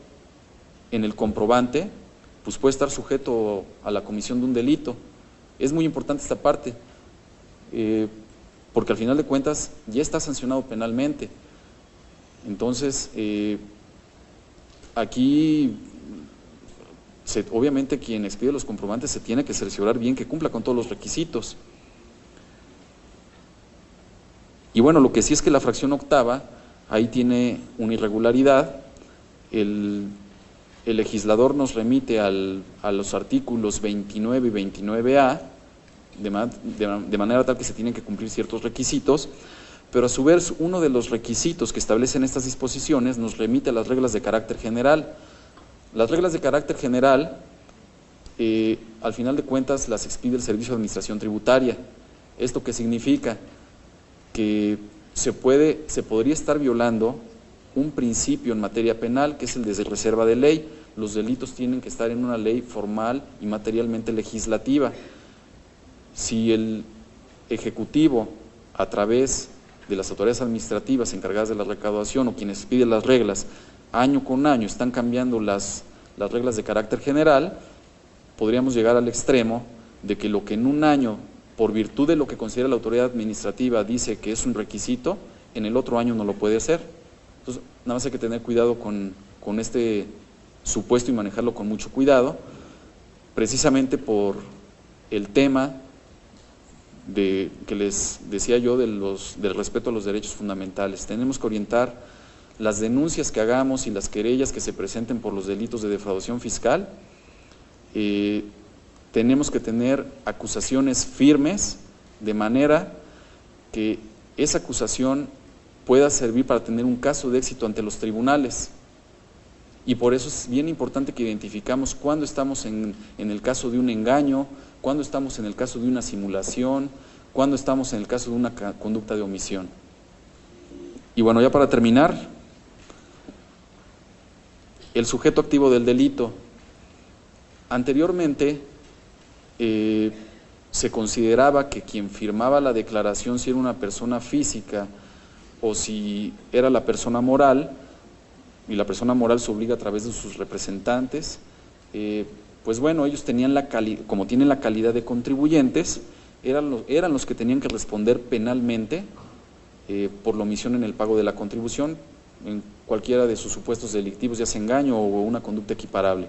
en el comprobante, pues puede estar sujeto a la comisión de un delito. Es muy importante esta parte, porque al final de cuentas ya está sancionado penalmente. Entonces, aquí, obviamente quien expide los comprobantes se tiene que cerciorar bien que cumpla con todos los requisitos. Y bueno, lo que sí es que la fracción octava, ahí tiene una irregularidad. El legislador nos remite a los artículos 29 y 29A, de manera tal que se tienen que cumplir ciertos requisitos, pero a su vez uno de los requisitos que establecen estas disposiciones nos remite a las reglas de carácter general. Las reglas de carácter general, al final de cuentas, las expide el Servicio de Administración Tributaria. ¿Esto qué significa? Que se podría estar violando un principio en materia penal, que es el de reserva de ley. Los delitos tienen que estar en una ley formal y materialmente legislativa. Si el Ejecutivo, a través de las autoridades administrativas encargadas de la recaudación o quienes piden las reglas, año con año están cambiando las reglas de carácter general, podríamos llegar al extremo de que lo que en un año, por virtud de lo que considera la autoridad administrativa, dice que es un requisito, en el otro año no lo puede hacer. Entonces, nada más hay que tener cuidado con este supuesto y manejarlo con mucho cuidado, precisamente por el tema que les decía yo del respeto a los derechos fundamentales. Tenemos que orientar las denuncias que hagamos y las querellas que se presenten por los delitos de defraudación fiscal. Tenemos que tener acusaciones firmes, de manera que esa acusación pueda servir para tener un caso de éxito ante los tribunales. Y por eso es bien importante que identificamos cuándo estamos en el caso de un engaño, cuándo estamos en el caso de una simulación, cuándo estamos en el caso de una conducta de omisión. Y bueno, ya para terminar, el sujeto activo del delito. Anteriormente se consideraba que quien firmaba la declaración, si era una persona física o si era la persona moral, y la persona moral se obliga a través de sus representantes, pues bueno, ellos tenían como tienen la calidad de contribuyentes, eran los que tenían que responder penalmente por la omisión en el pago de la contribución, en cualquiera de sus supuestos delictivos, ya sea engaño o una conducta equiparable.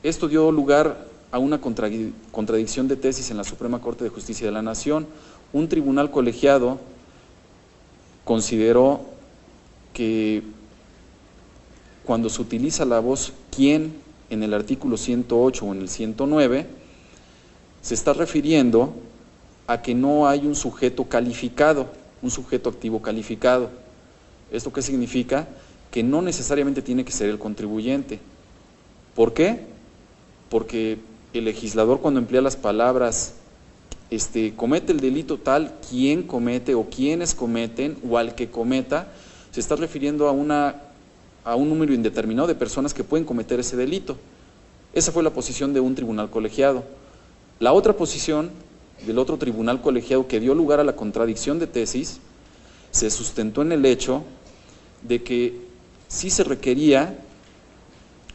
Esto dio lugar a una contradicción de tesis en la Suprema Corte de Justicia de la Nación. Un tribunal colegiado consideró que cuando se utiliza la voz ¿quién? En el artículo 108 o en el 109, se está refiriendo a que no hay un sujeto calificado, un sujeto activo calificado. ¿Esto qué significa? Que no necesariamente tiene que ser el contribuyente. ¿Por qué? Porque el legislador, cuando emplea las palabras comete el delito tal, quien comete o quienes cometen o al que cometa, se está refiriendo a un número indeterminado de personas que pueden cometer ese delito. Esa fue la posición de un tribunal colegiado. La otra posición del otro tribunal colegiado, que dio lugar a la contradicción de tesis, se sustentó en el hecho de que sí se requería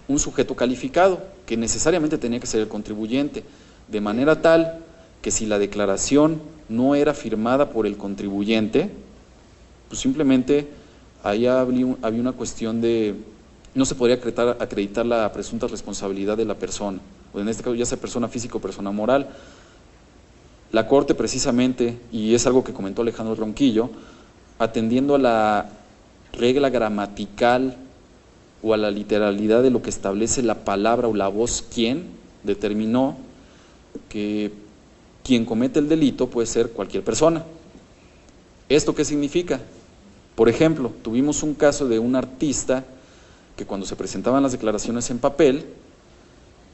un sujeto calificado, que necesariamente tenía que ser el contribuyente, de manera tal que si la declaración no era firmada por el contribuyente, pues simplemente ahí había una cuestión de, no se podría acreditar la presunta responsabilidad de la persona, o en este caso ya sea persona física o persona moral. La Corte precisamente, y es algo que comentó Alejandro Ronquillo, atendiendo a la regla gramatical o a la literalidad de lo que establece la palabra o la voz quién, determinó que quien comete el delito puede ser cualquier persona. ¿Esto qué significa? Por ejemplo, tuvimos un caso de un artista que cuando se presentaban las declaraciones en papel,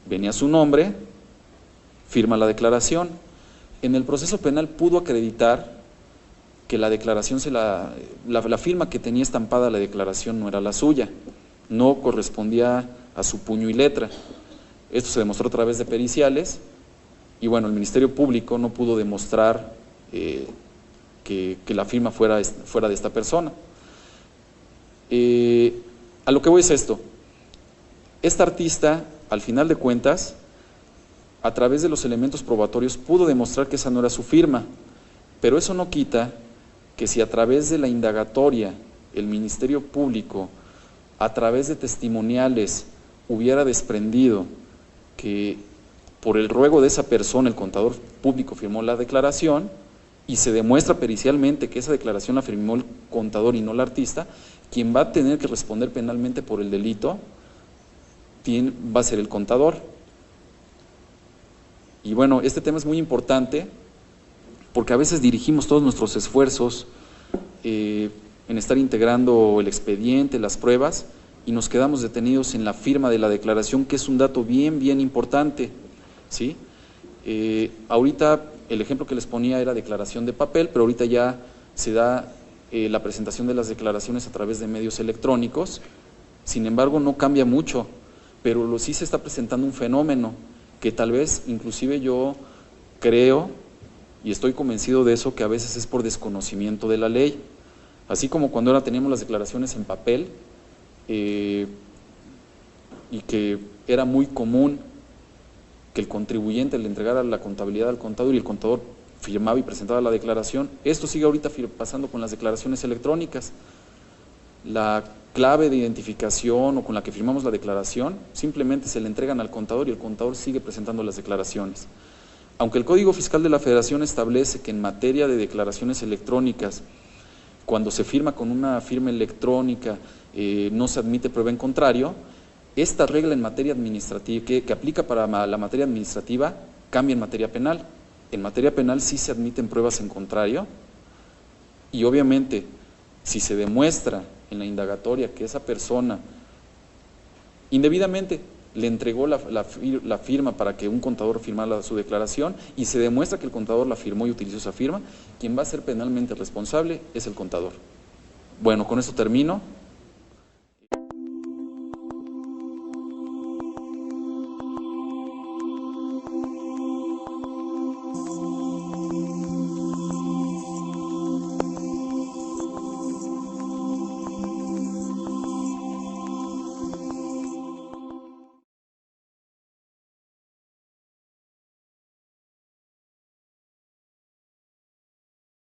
venía su nombre, firma la declaración. En el proceso penal pudo acreditar que la declaración, la firma que tenía estampada la declaración no era la suya, no correspondía a su puño y letra. Esto se demostró a través de periciales y bueno, el Ministerio Público no pudo demostrar que la firma fuera de esta persona. A lo que voy es esto: esta artista, al final de cuentas, a través de los elementos probatorios pudo demostrar que esa no era su firma, pero eso no quita que si a través de la indagatoria el Ministerio Público, a través de testimoniales, hubiera desprendido que por el ruego de esa persona el contador público firmó la declaración y se demuestra pericialmente que esa declaración la firmó el contador y no el artista, quien va a tener que responder penalmente por el delito va a ser el contador. Y bueno, este tema es muy importante porque a veces dirigimos todos nuestros esfuerzos en estar integrando el expediente, las pruebas, y nos quedamos detenidos en la firma de la declaración, que es un dato bien importante, ¿sí? Ahorita el ejemplo que les ponía era declaración de papel, pero ahorita ya se da la presentación de las declaraciones a través de medios electrónicos. Sin embargo, no cambia mucho, pero sí se está presentando un fenómeno que tal vez, inclusive yo creo y estoy convencido de eso, que a veces es por desconocimiento de la ley. Así como cuando ahora teníamos las declaraciones en papel y que era muy común que el contribuyente le entregara la contabilidad al contador y el contador firmaba y presentaba la declaración, esto sigue ahorita pasando con las declaraciones electrónicas. La clave de identificación o con la que firmamos la declaración simplemente se le entregan al contador y el contador sigue presentando las declaraciones. Aunque el Código Fiscal de la Federación establece que en materia de declaraciones electrónicas, cuando se firma con una firma electrónica, no se admite prueba en contrario, esta regla en materia administrativa, que aplica para la materia administrativa, cambia en materia penal. En materia penal sí se admiten pruebas en contrario, y obviamente, si se demuestra en la indagatoria que esa persona indebidamente le entregó la firma para que un contador firmara su declaración y se demuestra que el contador la firmó y utilizó esa firma, quien va a ser penalmente responsable es el contador. Bueno, con esto termino.